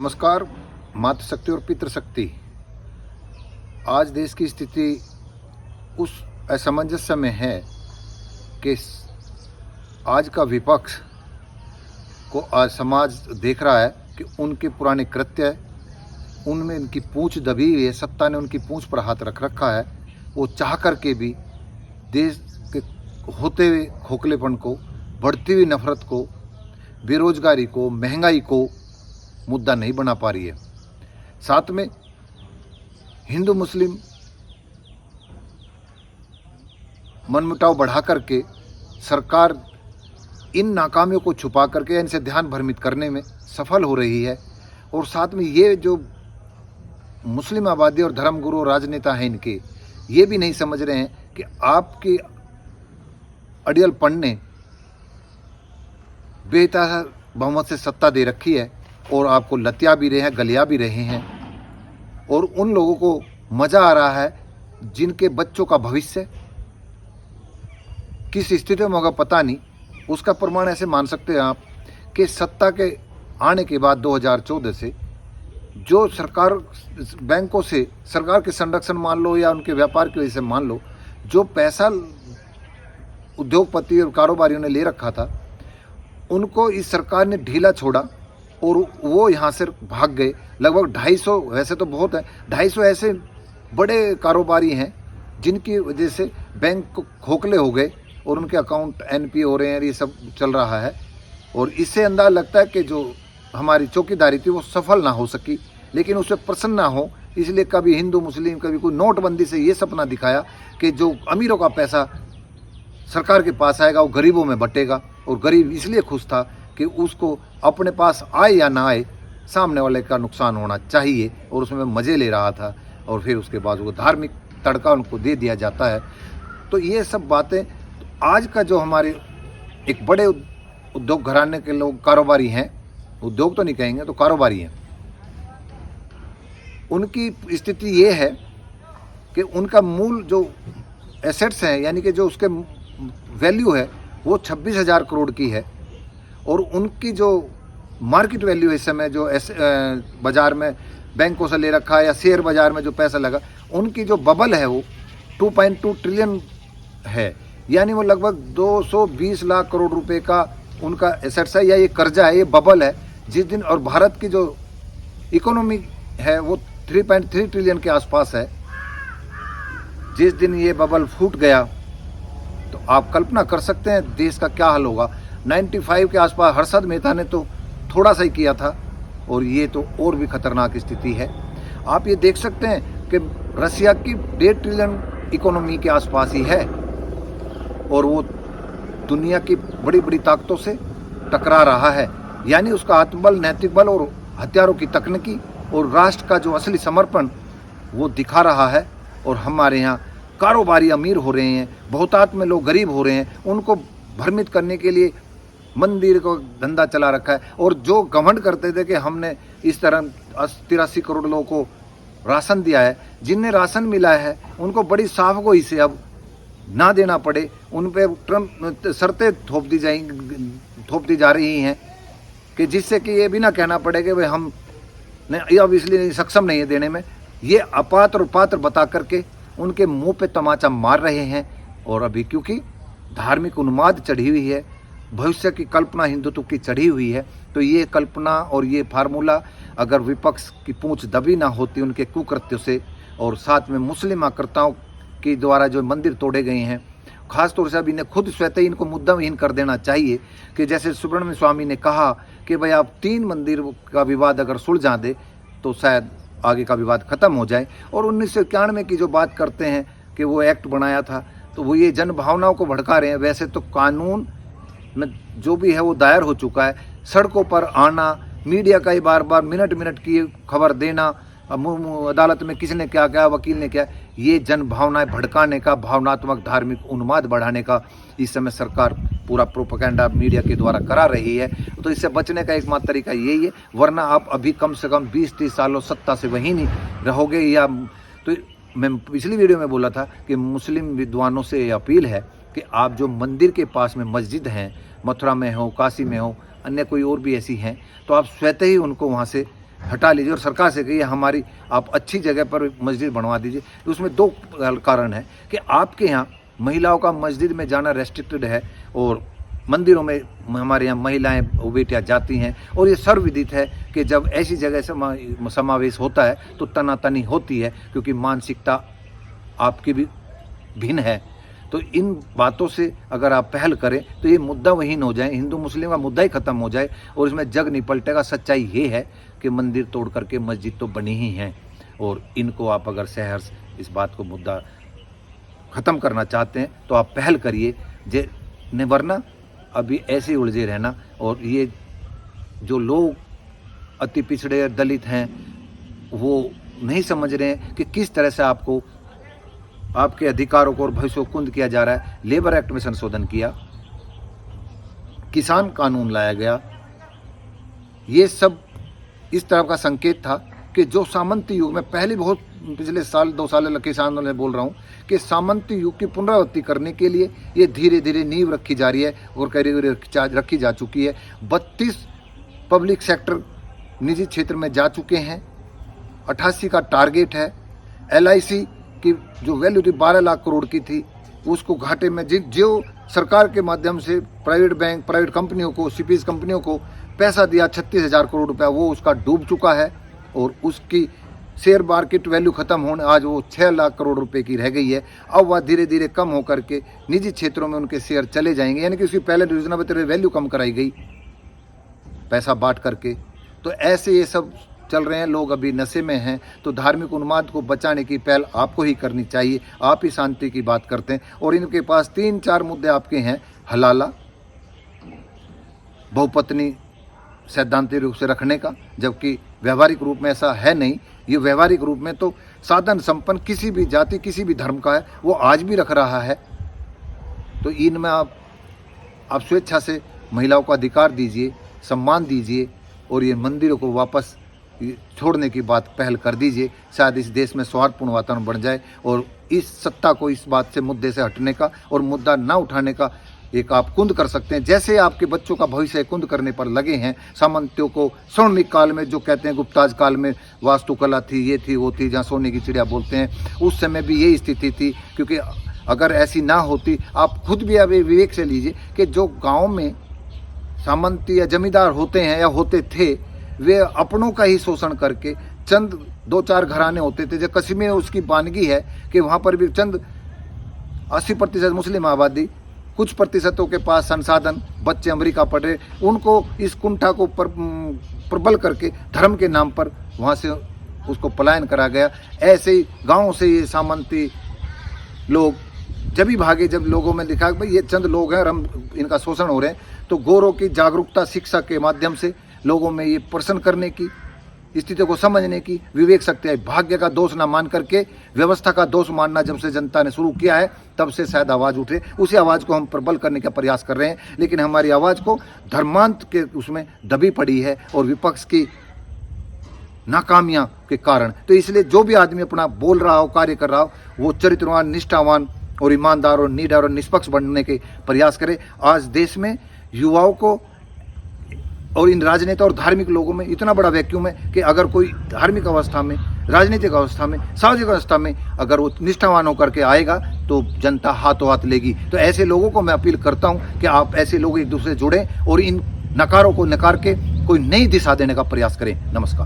नमस्कार। मातृशक्ति और पितृशक्ति। आज देश की स्थिति उस असमंजस्य में है कि आज का विपक्ष को आज समाज देख रहा है कि उनके पुराने कृत्य, उनमें उनकी पूंछ दबी हुई है, सत्ता ने उनकी पूंछ पर हाथ रख रखा है। वो चाह करके भी देश के होते हुए खोखलेपन को, बढ़ती हुई नफरत को, बेरोजगारी को, महंगाई को मुद्दा नहीं बना पा रही है। साथ में हिंदू मुस्लिम मनमुटाव बढ़ा करके सरकार इन नाकामियों को छुपा करके इनसे ध्यान भ्रमित करने में सफल हो रही है। और साथ में ये जो मुस्लिम आबादी और धर्मगुरु और राजनेता हैं, इनके ये भी नहीं समझ रहे हैं कि आपकी अड़ियलपन ने बेतहा बहुमत से सत्ता दे रखी है और आपको लतिया भी रहे हैं, गलिया भी रहे हैं। और उन लोगों को मज़ा आ रहा है जिनके बच्चों का भविष्य किस स्थिति में होगा पता नहीं। उसका प्रमाण ऐसे मान सकते हैं आप कि सत्ता के आने के बाद 2014 से जो सरकार बैंकों से, सरकार के संरक्षण मान लो या उनके व्यापार की वजह से मान लो, जो पैसा उद्योगपति और कारोबारियों ने ले रखा था, उनको इस सरकार ने ढीला छोड़ा और वो यहाँ से भाग गए। लगभग 250, वैसे तो बहुत है, 250 ऐसे बड़े कारोबारी हैं जिनकी वजह से बैंक खोखले हो गए और उनके अकाउंट एनपी हो रहे हैं। ये सब चल रहा है और इससे अंदाजा लगता है कि जो हमारी चौकीदारी थी वो सफल ना हो सकी, लेकिन उससे प्रसन्न ना हो। इसलिए कभी हिंदू मुस्लिम, कभी कोई नोटबंदी से ये सपना दिखाया कि जो अमीरों का पैसा सरकार के पास आएगा वो गरीबों में बटेगा। और गरीब इसलिए खुश था कि उसको अपने पास आए या ना आए, सामने वाले का नुकसान होना चाहिए, और उसमें मज़े ले रहा था। और फिर उसके बाद वो धार्मिक तड़का उनको दे दिया जाता है। तो ये सब बातें आज का जो हमारे एक बड़े उद्योग घराने के लोग कारोबारी हैं, उद्योग तो नहीं कहेंगे तो कारोबारी हैं, उनकी स्थिति ये है कि उनका मूल जो एसेट्स हैं, यानी कि जो उसके वैल्यू है वो 26,000 करोड़ की है। और उनकी जो मार्केट वैल्यू है इस समय जो बाज़ार में बैंकों से ले रखा है या शेयर बाज़ार में जो पैसा लगा, उनकी जो बबल है वो 2.2 ट्रिलियन है। यानी वो लगभग 220 लाख करोड़ रुपए का उनका एसेट्स है, या ये कर्जा है, ये बबल है। जिस दिन, और भारत की जो इकोनॉमी है वो 3.3 ट्रिलियन के आसपास है। जिस दिन ये बबल फूट गया तो आप कल्पना कर सकते हैं देश का क्या हाल होगा। 95 के आसपास हर्षद मेहता ने तो थोड़ा सा ही किया था, और ये तो और भी खतरनाक स्थिति है। आप ये देख सकते हैं कि रसिया की 1.5 ट्रिलियन इकोनॉमी के आसपास ही है, और वो दुनिया की बड़ी बड़ी ताकतों से टकरा रहा है। यानी उसका आत्मबल, नैतिक बल और हथियारों की तकनीकी और राष्ट्र का जो असली समर्पण वो दिखा रहा है। और हमारे यहाँ कारोबारी अमीर हो रहे हैं, बहुतायत में लोग गरीब हो रहे हैं। उनको भ्रमित करने के लिए मंदिर को धंधा चला रखा है। और जो घमंड करते थे कि हमने इस तरह 83 करोड़ लोगों को राशन दिया है, जिन्हें राशन मिला है उनको बड़ी साफ गोई से अब ना देना पड़े, उन पे शर्तें थोप दी जा रही हैं कि जिससे कि ये भी ना कहना पड़े कि भाई हम अब इसलिए सक्षम नहीं है देने में। ये अपात्र और पात्र बता करके उनके मुंह पे तमाचा मार रहे हैं। और अभी क्योंकि धार्मिक उन्माद चढ़ी हुई है, भविष्य की कल्पना हिंदुत्व की चढ़ी हुई है, तो ये कल्पना और ये फार्मूला अगर विपक्ष की पूंछ दबी ना होती उनके कुकृत्यों से, और साथ में मुस्लिम आक्रताओं के द्वारा जो मंदिर तोड़े गए हैं, खासतौर से अब इन्हें खुद स्वतः ही इनको मुद्दाविहीन कर देना चाहिए। कि जैसे सुब्रमण्य स्वामी ने कहा कि भाई आप 3 मंदिर का विवाद अगर सुलझा दे तो शायद आगे का विवाद खत्म हो जाए। और 1991 की जो बात करते हैं कि वो एक्ट बनाया था, तो वो ये जन भावनाओं को भड़का रहे हैं। वैसे तो कानून में जो भी है वो दायर हो चुका है। सड़कों पर आना, मीडिया का ही बार बार मिनट मिनट की खबर देना, अदालत में किसने क्या कहा, वकील ने क्या, ये जन भावनाएं भड़काने का, भावनात्मक धार्मिक उन्माद बढ़ाने का इस समय सरकार पूरा प्रोपेगेंडा मीडिया के द्वारा करा रही है। तो इससे बचने का एकमात्र तरीका यही है, वरना आप अभी कम से कम 20-30 सालों सत्ता से वहीं नहीं रहोगे। या तो मैं पिछली वीडियो में बोला था कि मुस्लिम विद्वानों से ये अपील है कि आप जो मंदिर के पास में मस्जिद हैं, मथुरा में हो, काशी में हो, अन्य कोई और भी ऐसी हैं, तो आप स्वतः ही उनको वहाँ से हटा लीजिए और सरकार से कहिए हमारी आप अच्छी जगह पर मस्जिद बनवा दीजिए। तो उसमें दो कारण है कि आपके यहाँ महिलाओं का मस्जिद में जाना रेस्ट्रिक्टेड है और मंदिरों में हमारे यहाँ महिलाएं बेटियाँ जाती हैं, और ये सर्वविदित है कि जब ऐसी जगह समावेश होता है तो तनातनी होती है, क्योंकि मानसिकता आपकी भी भिन्न है। तो इन बातों से अगर आप पहल करें तो ये मुद्दा वहीन हो जाए, हिंदू मुस्लिम का मुद्दा ही ख़त्म हो जाए और इसमें जग नहीं पलटेगा। सच्चाई ये है कि मंदिर तोड़ करके मस्जिद तो बनी ही हैं, और इनको आप अगर सहर्ष इस बात को मुद्दा ख़त्म करना चाहते हैं तो आप पहल करिए, जे वरना अभी ऐसे ही उलझे रहना। और ये जो लोग अति पिछड़े दलित हैं वो नहीं समझ रहे हैं कि किस तरह से आपको आपके अधिकारों को और भविष्य को कुंद किया जा रहा है। लेबर एक्ट में संशोधन किया, किसान कानून लाया गया, ये सब इस तरह का संकेत था कि जो सामंती युग में पहले बहुत पिछले साल 2 साल किसानों ने बोल रहा हूँ कि सामंती युग की पुनरावृत्ति करने के लिए ये धीरे धीरे नींव रखी जा रही है और करीब रखी जा चुकी है। 32 पब्लिक सेक्टर निजी क्षेत्र में जा चुके हैं, 88 का टारगेट है। LIC की जो वैल्यू थी 12 लाख करोड़ की थी, उसको घाटे में जो सरकार के माध्यम से प्राइवेट बैंक, प्राइवेट कंपनियों को, CPS कंपनियों को पैसा दिया 36,000 करोड़ रुपया, वो उसका डूब चुका है और उसकी शेयर मार्केट वैल्यू खत्म होने आज वो 6 लाख करोड़ रुपए की रह गई है। अब वह धीरे धीरे कम होकर के निजी क्षेत्रों में उनके शेयर चले जाएंगे, यानी कि उसकी पहले रीजनेबल वैल्यू कम कराई गई पैसा बांट करके। तो ऐसे ये सब चल रहे हैं, लोग अभी नशे में हैं। तो धार्मिक उन्माद को बचाने की पहल आपको ही करनी चाहिए। आप ही शांति की बात करते हैं और इनके पास 3-4 मुद्दे आपके हैं। हलाला, बहुपत्नी सैद्धांतिक रूप से रखने का, जबकि व्यवहारिक रूप में ऐसा है नहीं। ये व्यवहारिक रूप में तो साधन संपन्न किसी भी जाति, किसी भी धर्म का है, वो आज भी रख रहा है। तो इनमें आप स्वेच्छा से महिलाओं को अधिकार दीजिए, सम्मान दीजिए और ये मंदिरों को वापस छोड़ने की बात पहल कर दीजिए। शायद इस देश में सौहार्दपूर्ण वातावरण बन जाए और इस सत्ता को इस बात से, मुद्दे से हटने का और मुद्दा ना उठाने का एक आप कुंद कर सकते हैं। जैसे आपके बच्चों का भविष्य कुंद करने पर लगे हैं सामंतियों को स्वर्णिम काल में, जो कहते हैं गुप्ताज काल में वास्तुकला थी, ये थी, वो थी, जहाँ सोने की चिड़िया बोलते हैं, उस समय भी यही स्थिति थी। क्योंकि अगर ऐसी ना होती, आप खुद भी अभी विवेक से लीजिए कि जो गाँव में सामंती या जमींदार होते हैं या होते थे, वे अपनों का ही शोषण करके चंद 2-4 घराने होते थे। जो कश्मीर में उसकी वानगी है कि वहाँ पर भी चंद 80% मुस्लिम आबादी, कुछ प्रतिशतों के पास संसाधन, बच्चे अमेरिका पढ़ रहे, उनको इस कुंठा को प्रबल करके धर्म के नाम पर वहाँ से उसको पलायन करा गया। ऐसे ही गाँव से ये सामंती लोग जब भी भागे, जब लोगों में दिखा भाई ये चंद लोग हैं और हम इनका शोषण हो रहे हैं, तो गोरों की जागरूकता शिक्षा के माध्यम से लोगों में ये प्रश्न करने की, स्थिति को समझने की विवेक शक्ति है। भाग्य का दोष ना मान करके व्यवस्था का दोष मानना जब से जनता ने शुरू किया है, तब से शायद आवाज़ उठे। उसी आवाज़ को हम प्रबल करने का प्रयास कर रहे हैं, लेकिन हमारी आवाज़ को धर्मांत के उसमें दबी पड़ी है और विपक्ष की नाकामियां के कारण। तो इसलिए जो भी आदमी अपना बोल रहा हो, कार्य कर रहा हो, वो चरित्रवान, निष्ठावान और ईमानदार और निडर और निष्पक्ष बनने के प्रयास करे। आज देश में युवाओं को और इन राजनेता और धार्मिक लोगों में इतना बड़ा वैक्यूम है कि अगर कोई धार्मिक अवस्था में, राजनीतिक अवस्था में, सामाजिक अवस्था में अगर वो निष्ठावान होकर के आएगा तो जनता हाथों हाथ लेगी। तो ऐसे लोगों को मैं अपील करता हूं कि आप ऐसे लोग एक दूसरे से जुड़ें और इन नकारों को नकार के कोई नई दिशा देने का प्रयास करें। नमस्कार।